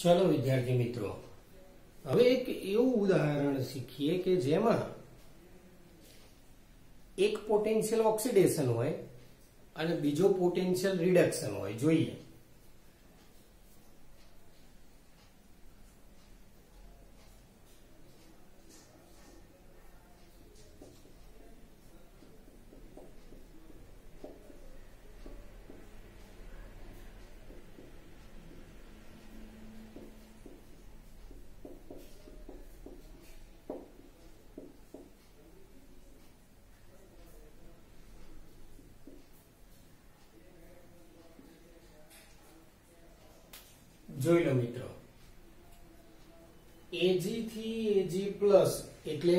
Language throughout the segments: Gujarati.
चलो विद्यार्थी मित्रों, હવે એક એવું ઉદાહરણ શીખીએ કે જેમાં એક પોટેન્શિયલ ઓક્સિડેશન હોય અને બીજો પોટેન્શિયલ રિડક્શન હોય. જોઈએ જોઈ લો મિત્રો, Ag થી Ag પ્લસ એટલે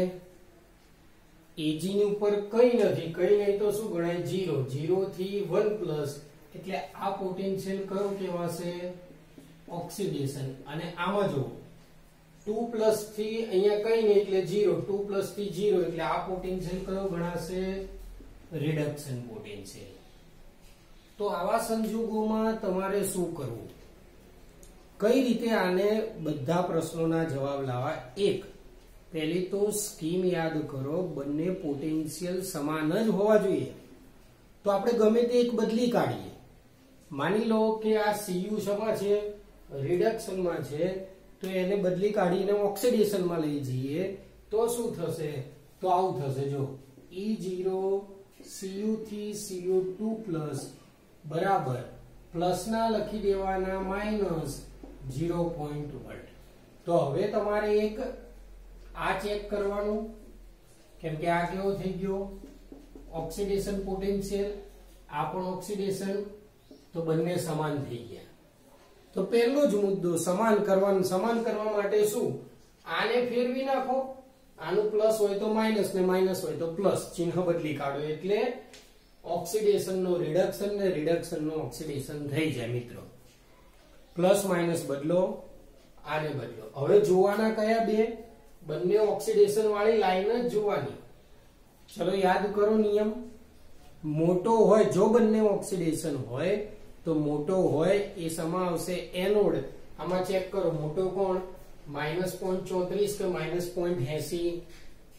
Ag ની ઉપર કઈ નથી, કઈ નહીં તો શું ગણાય 0. 0 થી 1 પ્લસ એટલે આ પોટેન્શિયલ કયો કહેવાશે? ઓક્સિડેશન. અને આમાં જો 2 પ્લસ થી અહીંયા કઈ નહીં એટલે 0, 2 પ્લસ થી 0 એટલે આ પોટેન્શિયલ કયો ગણાશે? Reduction potential. તો આવા સંજોગોમાં તમારે શું કરવું, કઈ રીતે આને બધા પ્રશ્નોના જવાબ લાવવા? એક, પહેલી તો સ્કીમ યાદ કરો, બંને પોટેન્શિયલ સમાન જ હોવા જોઈએ. તો આપણે ગમે તે એક બદલી કાઢીએ. માની લો કે આ Cu શેમાં છે? રિડક્શનમાં છે. તો એને બદલી કાઢીને ઓક્સિડેશનમાં લઈ જઈએ તો શું થશે? તો આવું થશે. જો E0 Cu થી Cu2 પ્લસ બરાબર પ્લસના લખી દેવાના માઇનસ 0.1. તો હવે તમારે એક આ ચેક કરવાનું, કેમ કે આ કેવો થઈ ગયો? ઓક્સિડેશન પોટેન્શિયલ, આ પણ ઓક્સિડેશન, તો બંને સમાન થઈ ગયા. તો પહેલો જ મુદ્દો સમાન કરવાનો. સમાન કરવા માટે શું? આને ફેરવી નાખો, આનું પ્લસ હોય તો માઇનસ ને માઇનસ હોય તો પ્લસ, ચિહ્ન બદલી કાઢો એટલે ઓક્સિડેશન નો રિડક્શન ને રિડક્શન નો ઓક્સિડેશન થઈ જાય. મિત્રો પ્લસ માઇનસ બદલો, આને બદલો. હવે જોવાના કયા બે? બંને ઓક્સિડેશન વાળી લાઈન જ જોવાની. ચલો યાદ કરો નિયમ. મોટો હોય, જો બંને ઓક્સિડેશન હોય તો મોટો હોય એ સમા આવશે એનોડ. આમાં ચેક કરો, મોટો કોણ? -0.34 કે -0.80.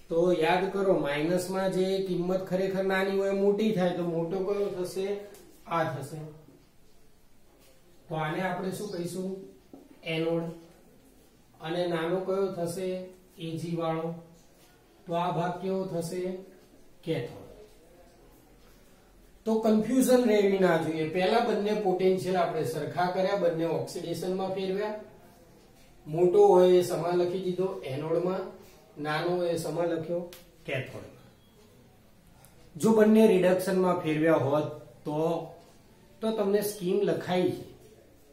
તો યાદ કરો, માઇનસમાં જે કિંમત ખરેખર નાની હોય મોટી થાય, તો મોટો કયો થશે? આ થશે. તો આને આપણે શું કહીશું? એનોડ. અને નાનો કયો થશે? Ag વાળો. તો આ ભાગ કેવો થશે? કેથોડ. તો કન્ફ્યુઝન રહેવી ના જોઈએ. પહેલા બંને પોટેન્શિયલ આપણે સરખા કર્યા, બંને ઓક્સિડેશનમાં ફેરવ્યા. મોટો હોય એ સમા લખી દીધો એનોડમાં, નાનો હોય એ સમા લખ્યો કેથોડમાં. જો બંને રિડક્શનમાં ફેરવ્યા હોત તો તમને સ્કીમ લખાઈ છે.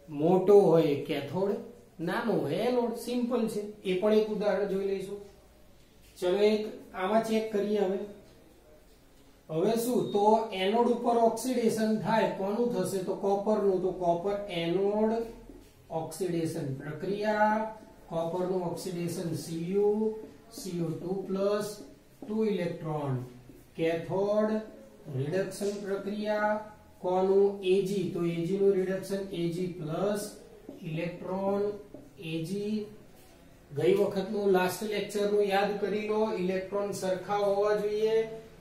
મોટો હોય કેથોડ, નાનો હોય એનોડ. સિમ્પલ છે. એ પણ એક ઉદાહરણ જોઈ લઈશું. ચલો એક આમાં ચેક કરીએ. હવે શું? તો એનોડ ઉપર ઓક્સિડેશન થાય, કોનું થશે? તો કોપરનું. તો કોપર એનોડ ઓક્સિડેશન પ્રક્રિયા, કોપરનું oxidation Cu, Cu2 plus 2 electron. Cathode reduction પ્રક્રિયા, કોનું? Ag. તો Ag નું reduction Ag plus electron Ag. ગઈ વખતનું લાસ્ટ લેક્ચરનું યાદ કરી લો. ઇલેક્ટ્રોન સરખા હોવા જોઈએ,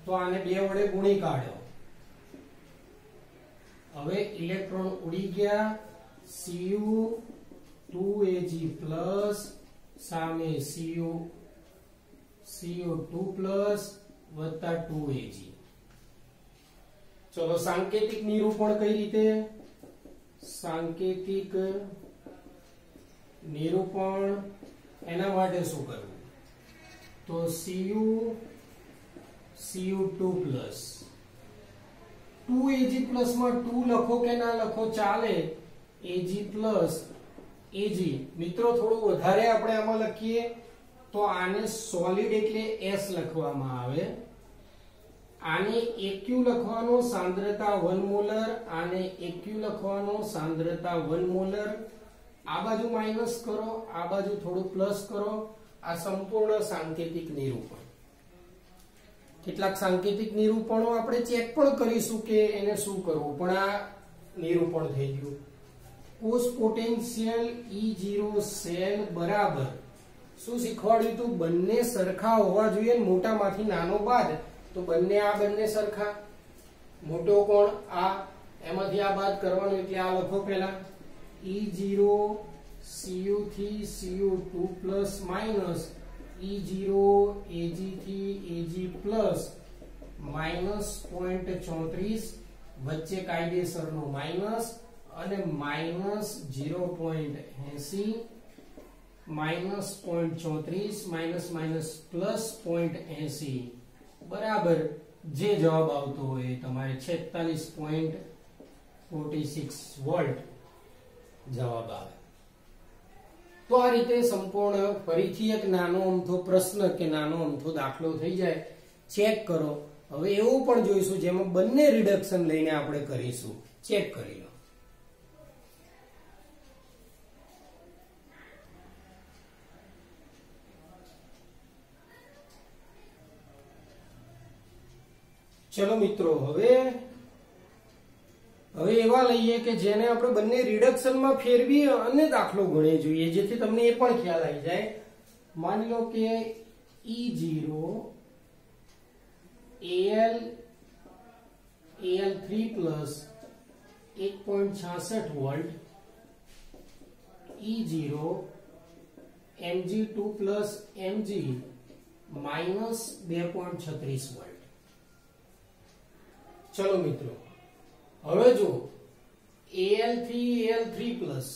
તો આને 2 વડે ગુણી કાઢ્યો. હવે ઇલેક્ટ્રોન ઉડી ગયા. Cu2Ag પ્લસ સામે Cu2 પ્લસ વત્તા 2Ag. ચલો સાંકેતિક નિરૂપણ કઈ રીતે? સાંકેતિક નિરૂપણ એના માટે શું કરવું? તો Cu2 પ્લસ 2Ag પ્લસ માં 2 લખો કે ના લખો ચાલે. Ag plus Ag. મિત્રો થોડું વધારે આપણે આમાં લખીએ તો આને સોલિડ એટલે S લખવામાં આવે. આને Aq લખવાનો સાંદ્રતા 1 મોલર, આને Aq લખવાનો સાંદ્રતા 1 મોલર. આ બાજુ માઈનસ કરો, આ બાજુ થોડું પ્લસ કરો. આ સંપૂર્ણ સાંકેતિક નિરૂપણ. કેટલાક સાંકેતિક નિરૂપણો આપણે ચેક પણ કરીશું કે એને શું કરવું, પણ આ નિરૂપણ થઈ ગયું. કોષ પોટેન્શિયલ E0 સેલ બરાબર શું શીખવાડ્યું હતું? બંને સરખા હોવા જોઈએ, મોટામાંથી નાનો બાદ તો બંને સરખા. મોટો કોણ? આ. એમાંથી આ બાદ કરવાનું એટલે આ લખો પહેલા. E0 Cu થી Cu2 plus minus E0 Ag થી Ag પ્લસ માઇનસ 0.34 વચ્ચે કાયદેસરનો માઇનસ અને minus 0.80 minus 0.34 minus minus plus 0.80 બરાબર જે જવાબ આવતો હોય તમારે 46.46 વોલ્ટ જવાબ આવે. તો આ રીતે સંપૂર્ણ ફરીથી એક નાનો અમથો પ્રશ્ન કે નાનો અમથો દાખલો થઈ જાય. ચેક કરો. હવે એવું પણ જોઈશું જેમાં બંને રિડક્શન લઈને આપણે કરીશું. ચેક કરી લો. ચલો મિત્રો, હવે એવા લઈએ કે જેને આપણે બંને રિડક્શનમાં ફેરવી અને દાખલો ગણીએ જોઈએ, જેથી તમને એ પણ ખ્યાલ આવી જાય. માની લો કે E0 Al3 plus 1.66 volt, E0 Mg2 plus Mg minus 2.36 volt. ચલો મિત્રો, હવે જો Al3 પ્લસ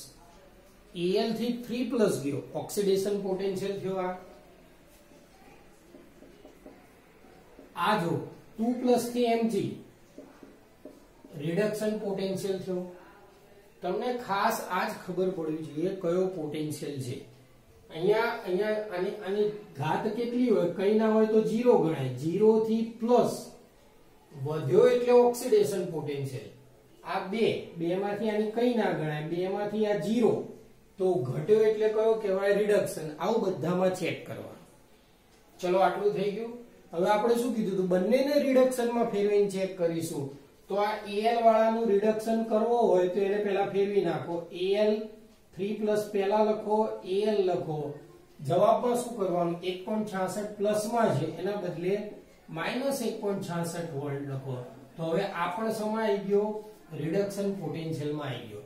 Al3 3 પ્લસ ગયો, ઓક્સિડેશન પોટેન્શિયલ થયો. આ જો 2 પ્લસ થી Mg રિડક્શન પોટેન્શિયલ થયો. તમને ખાસ આજ ખબર પડવી જોઈએ કયો પોટેન્શિયલ છે. અહીંયા આની ઘાત કેટલી હોય? કઈ ના હોય તો 0 ગણાય. 0 થી પ્લસ વધ્યો એટલે ઓક્સિડેશન પોટેન્શિયલ. આ બે માંથી આની કઈ ના ગણાય. 2 માંથી આ 0 તો ઘટ્યો એટલે કયો કહેવાય? રિડક્શન. આવું બધામાં ચેક કરવાનું. ચલો, આટલું થઈ ગયું. હવે આપણે શું કીધું હતું? બંનેને રિડક્શનમાં ફેરવીને ચેક કરીશું. તો આ Al વાળાનું રિડક્શન કરવો હોય તો એને પહેલા ફેરવી નાખો. Al3 પ્લસ પહેલા લખો, Al લખો. જવાબમાં શું કરવાનું? 1.66 પ્લસમાં છે, એના બદલે માઇનસ 1.66 વોલ્ટ લખો. તો હવે આ પણ સમય આવી ગયો, રિડક્શન પોટેન્શિયલમાં આવી ગયો.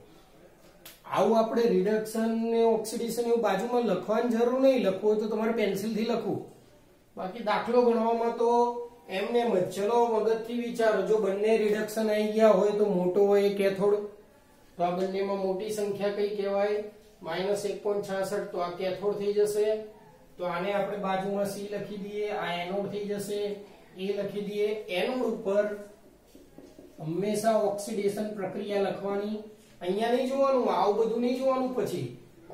આવું આપણે રિડક્શન ને ઓક્સિડેશન એવું બાજુમાં લખવાની જરૂર નહીં. લખવું હોય તો તમારે પેન્સિલથી લખવું. બાકી દાખલો ગણવામાં તો એમને એમ જ. ચલો, મગજથી વિચારો. જો બંને રિડક્શન આવી ગયા હોય તો મોટો હોય કેથોડ, તો આ બંનેમાં મોટી સંખ્યા કઈ કહેવાય? માઇનસ 1.66. તો આ કેથોડ થઈ જશે. તો આને આપણે બાજુમાં C લખી દઈએ. આ એનોડ થઈ જશે. A લખી દઈએ. એનોડ ઉપર હંમેશા ઓક્સિડેશન પ્રક્રિયા લખવાની. અહીંયા નહીં જોવાનું, આવું બધું નહીં જોવાનું. પછી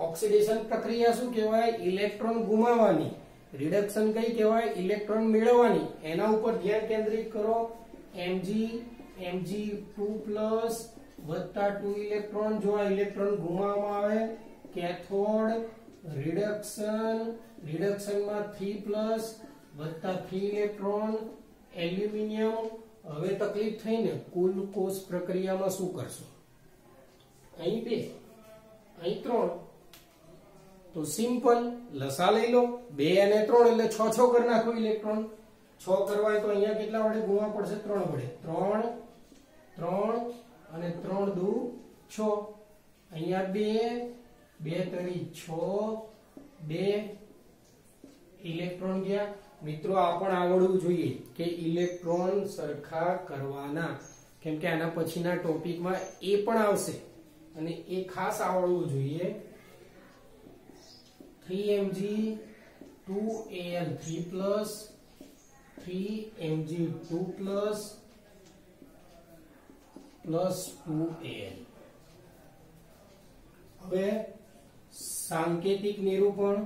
ઓક્સિડેશન પ્રક્રિયા શું કહેવાય? ઇલેક્ટ્રોન ગુમાવવાની. રિડક્શન કઈ કહેવાય? ઇલેક્ટ્રોન મેળવવાની. એના ઉપર ધ્યાન કેન્દ્રિત કરો. Mg2 પ્લસ વત્તા 2 ઇલેક્ટ્રોન. જો આ ઇલેક્ટ્રોન ગુમાવવામાં આવે, કેથોડ રિડક્શનમાં 3 પ્લસ વત્તા 3 ઇલેક્ટ્રોન, એલ્યુમિનિયમ. હવે તકલીફ થઈ ને, કુલ કોષ પ્રક્રિયામાં શું કરશો? અહીં 2, અહીં 3. તો સિમ્પલ લસા લઈ લો. 2 અને 3 એટલે 6 કરી નાખો ઇલેક્ટ્રોન. 6 કરવા તો અહીંયા કેટલા વડે ગુણવા પડશે? 3 વડે. 3 અને 3 દુ 6. અહીંયા 2 તરી 6, 2 ઇલેક્ટ્રોન ગયા. મિત્રો, આ પણ આવડવું જોઈએ કે ઇલેક્ટ્રોન સરખા કરવાના, કેમ કે આના પછીના ટોપિકમાં એ પણ આવશે અને એ ખાસ આવડવું જોઈએ. 3Mg2Al3 plus 3Mg2 plus 2Al. હવે સાંકેતિક નિરૂપણ.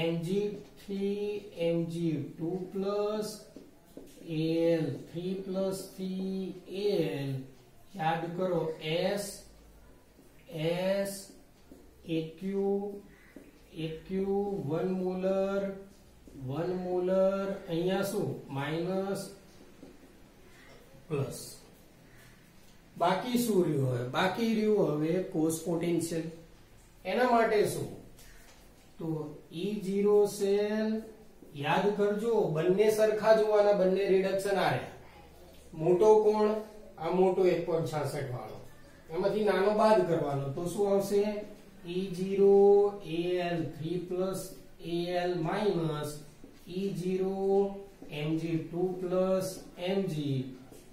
Mg3 Mg2 plus Al3 plus 3Al. યાદ કરો, S AQ 1 મોલર અહીંયા શું? Minus plus. બાકી શું રહ્યું? હવે બાકી રહ્યું હવે કોસ પોટેન્શિયલ. એના માટે શું? તો E0 સેલ યાદ કરજો, બંને સરખા જોવાના, બંને રિડક્શન આ રહ્યા. મોટો કોણ? આ મોટો 1.66 વાળો, એમાંથી નાનો બાદ કરવાનો, તો શું આવશે? E0 Al3 plus Al minus E0 Mg2 plus Mg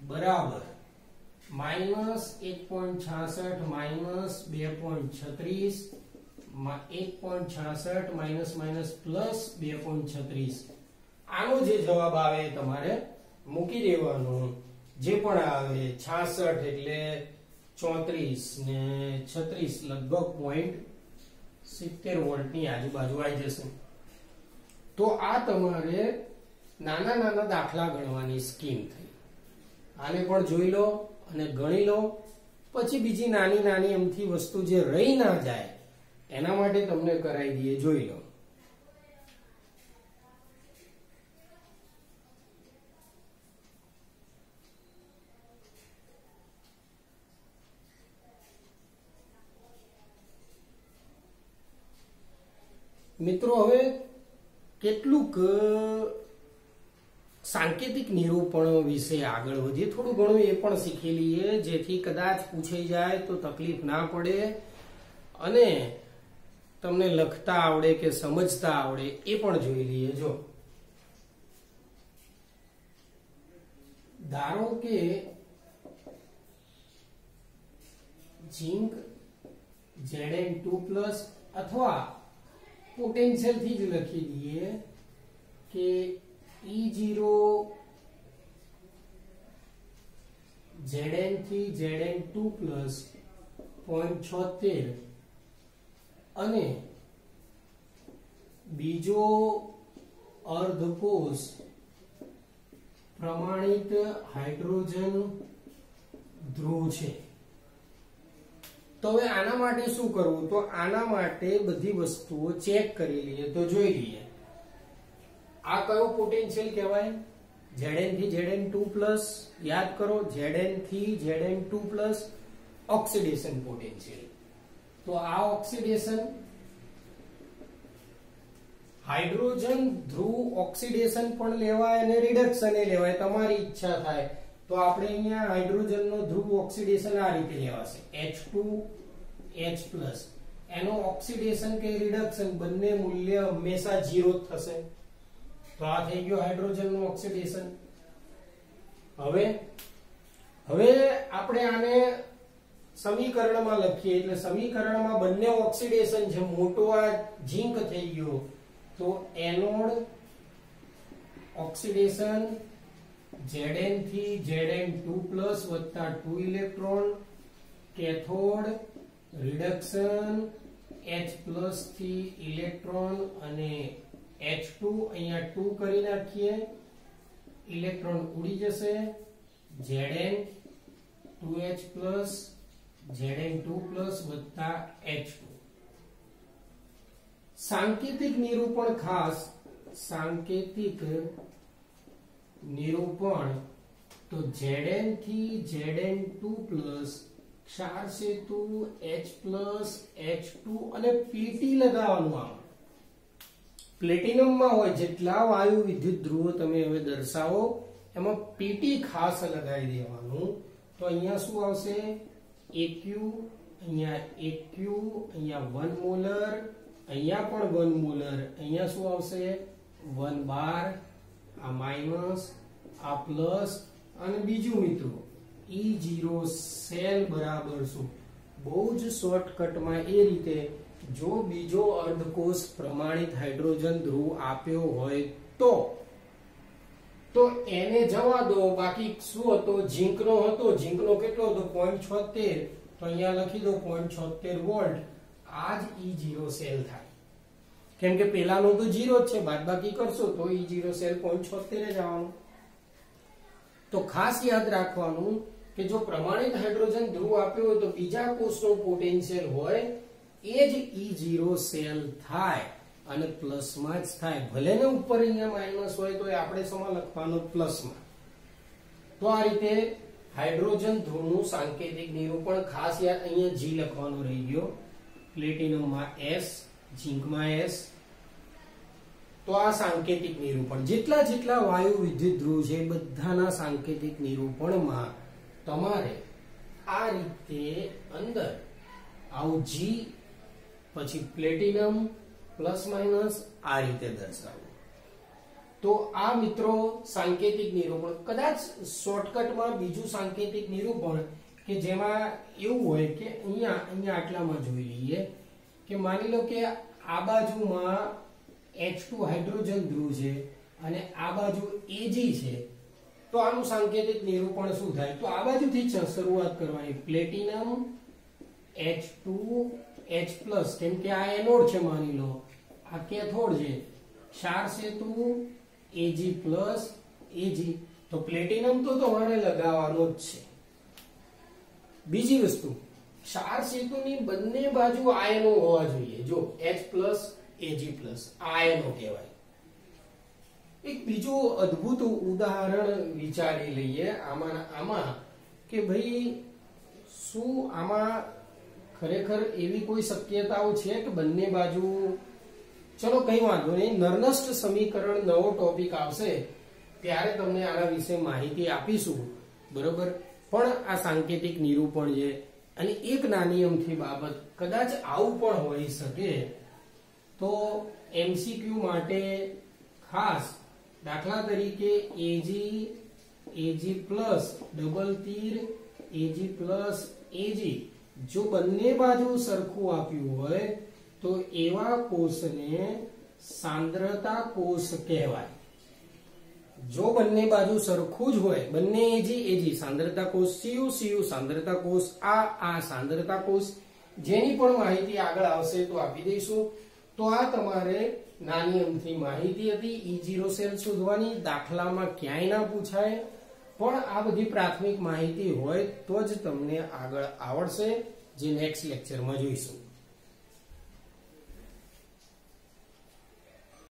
બરાબર -1.66 minus 2.36 1.66 minus minus plus 2.36. આનો જે જવાબ આવે તમારે મૂકી દેવાનો. જે પણ આવે 66 એટલે 34 ને 36 લગભગ 0.70 વોલ્ટની આજુબાજુ આવી જશે. તો આ તમારે નાના નાના દાખલા ગણવાની સ્કીમ થઈ. આને પણ જોઈ લો અને ગણી લો, પછી બીજી નાની નાની એમથી વસ્તુ જે રહી ના જાય એના માટે તમને કરાવી દઈએ, જોઈ લો. મિત્રો હવે કેટલુંક સાંકેતિક નિરૂપણો વિશે આગળ વધીએ, થોડું ઘણું એ પણ શીખી લઈએ, જેથી કદાચ પૂછાઈ જાય તો તકલીફ ના પડે અને તમને લખતા આવડે કે સમજતા આવડે એ પણ જોઈ લઈએ. જો ધારો કે ઝિંક Zn2+ અથવા પોટેન્શિયલ થી જ લખી દઈએ કે E0 Zn થી Zn2+ 0.76 અને બીજો અર્ધકોષ પ્રમાણિત હાઇડ્રોજન ધ્રુવ છે. તો હવે આના માટે શું કરવું? તો આના માટે બધી વસ્તુઓ ચેક કરી લઈએ. તો જોઈ લઈએ, આ કયો પોટેન્શિયલ કહેવાય? Zn થી Zn2+. યાદ કરો, Zn થી Zn2+ ઓક્સિડેશન પોટેન્શિયલ. તો આ ઓક્સિડેશન હાઇડ્રોજન ધ્રુવ ઓક્સિડેશન પણ લેવાય અને રિડક્શન એ લેવાય, તમારી ઈચ્છા થાય તો આપણે અહીંયા હાઇડ્રોજનનો ધ્રુવ ઓક્સિડેશન આ રીતે લેવાશે H2H+. એનો ઓક્સિડેશન કે રિડક્શન બંને મૂલ્ય હંમેશા 0 જ થશે. તો આ થઈ ગયો હાઇડ્રોજનનું ઓક્સિડેશન. હવે આપણે આને સમીકરણમાં લખીએ, એટલે સમીકરણમાં બંને ઓક્સિડેશન છે. મોટો આ ઝિંક થઈ ગયો, તો એનોડ ઓક્સિડેશન Zn થી Zn2+ વત્તા 2 ઇલેક્ટ્રોન, કેથોડ રિડક્શન H+ થી ઇલેક્ટ્રોન અને H2 અહીંયા 2 કરી નાખીએ, ઇલેક્ટ્રોન ઉડી જશે, Zn 2H+ Zn2+ વત્તા H2. સાંકેતિક નિરૂપણ, ખાસ સાંકેતિક નિરૂપણ, તો Zn થી Zn2+ 4 સેતુ H+H2 અને Pt લગાવવાનું. આમ પ્લેટિનમમાં હોય જેટલા વાયુ વિદ્યુત ધ્રુવો તમે હવે દર્શાવો એમાં Pt ખાસ લગાવી દેવાનું. તો અહીંયા શું આવશે? Aq, અહીંયા Aq, અહીંયા 1 મોલર, અહીંયા પણ 1 મોલર, અહીંયા શું આવશે? 1 બાર, આ માઈનસ, આ પ્લસ, અને બીજું મિત્રો E0 સેલ બરાબર શું? બહુ જ શોર્ટકટમાં એ રીતે, જો બીજો અર્ધકોષ પ્રમાણિત હાઇડ્રોજન ધ્રુવ આપ્યો હોય તો એને જવા દો. બાકી શું હતો? ઝિંકનો હતો. ઝિંકનો કેટલો હતો? 0.76. તો અહીંયા લખી દો 0.76 વોલ્ટ. આ જ E0 સેલ થાય, કેમ કે પેલાનો તો 0 જ છે, બાદબાકી કરશો તો E0 સેલ 0.76 જ આવવાનું. તો ખાસ યાદ રાખવાનું કે જો પ્રમાણિત હાઇડ્રોજન ધ્રુવ આપ્યો હોય તો બીજા કોષનો પોટેન્શિયલ હોય એ જ E0 સેલ થાય અને પ્લસમાં જ થાય. ભલે ને ઉપર અહીંયા માઇનસ હોય તો આપણે શેમાં લખવાનું? પ્લસમાં. તો આ રીતે હાઇડ્રોજન ધ્રુવનું સાંકેતિક નિરૂપણ ખાસ યાદ અહીંયા G લખવાનો રહી ગયો. પ્લેટિનમમાં S, ઝીંકમાં S. તો આ સાંકેતિક નિરૂપણ જેટલા વાયુ વિદ્યુત ધ્રુવ છે બધાના સાંકેતિક નિરૂપણમાં તમારે આ રીતે અંદર આવું G પછી પ્લેટિનમ પ્લસ માઇનસ આ રીતે દર્શાવવું. તો આ મિત્રો સાંકેતિક નિરૂપણ. કદાચ શોર્ટકટમાં બીજું સાંકેતિક નિરૂપણ કે જેમાં એવું હોય કે અહીંયા આટલામાં જોઈ લઈએ કે માની લો કે આ બાજુમાં H2 હાઇડ્રોજન ધ્રુવ છે અને આ બાજુ Ag છે. તો આનું સાંકેતિક નિરૂપણ શું થાય? તો આ બાજુથી જ શરૂઆત કરવાની. પ્લેટિનમ H2H+, કેમ કે આ એનોડ છે, માની લો આ કેથોડ છે. ક્ષાર સેતુ Ag+, Ag. તો પ્લેટિનમ તો તમારે લગાવવાનો જ છે. બીજી વસ્તુ, ક્ષાર સેતુની બંને બાજુ આયનો હોવા જોઈએ. જો H+, Ag+, આયનો કહેવાય. એક બીજું અદ્ભુત ઉદાહરણ વિચારી લઈએ આમાં કે ભાઈ શું આમાં ખરેખર એવી કોઈ શક્યતાઓ છે કે બંને બાજુ. ચલો કઈ વાંધો નહીં, નરનસ્ટ સમીકરણ નવો ટોપિક આવશે ત્યારે તમને આના વિશે માહિતી આપીશું, બરોબર. પણ આ સાંકેતિક નિરૂપણ છે. અને એક નાની અમથી બાબત, કદાચ આવું પણ હોઈ શકે તો MCQ માટે ખાસ દાખલા તરીકે Ag ડબલ તીર Ag જો બંને બાજુ સરખું આપ્યું હોય તો એવા કોષને સાંદ્રતા કોષ કહેવાય. જો બંને બાજુ સરખું જ હોય, બંને Ag સાંદ્રતા કોષ, Cu સાંદ્રતા કોષ, આ સાંદ્રતા કોષ. જેની પણ માહિતી આગળ આવશે તો આપી દઈશું. તો આ તમારે નાની અમથી માહિતી હતી E0 સેલ શોધવાની. દાખલામાં ક્યાંય ના પૂછાય, પણ આ બધી પ્રાથમિક માહિતી હોય તો જ તમને આગળ આવડશે, જે નેક્સ્ટ લેક્ચરમાં જોઈશું.